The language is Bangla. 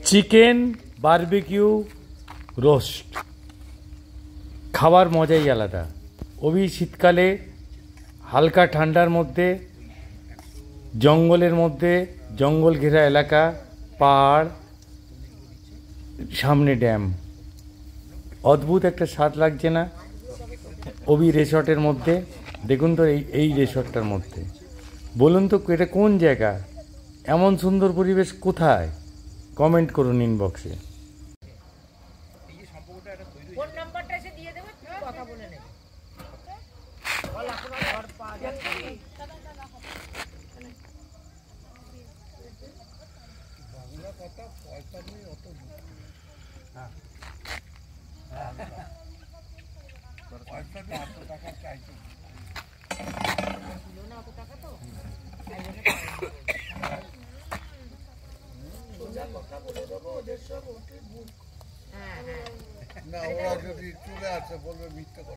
চিকেন বারবিকিউ রোস্ট খাওয়ার মজাই আলাদা। ওই শীতকালে হালকা ঠান্ডার মধ্যে জঙ্গলের মধ্যে, জঙ্গল ঘেরা এলাকা, পাহাড়, সামনে ড্যাম, অদ্ভুত একটা স্বাদ লাগছে না? ওই রিসর্টের মধ্যে দেখুন তো, এই রিসর্টটার মধ্যে বলুন তো এটা কোন জায়গা? এমন সুন্দর পরিবেশ কোথায়? কমেন্ট করুন ইনবক্সে। ফোন নাম্বারটা এসে দিয়ে দেবে, কথা বলে নেবে। না, ওরা যদি চলে আসে বলবে মিথ্যে কথা।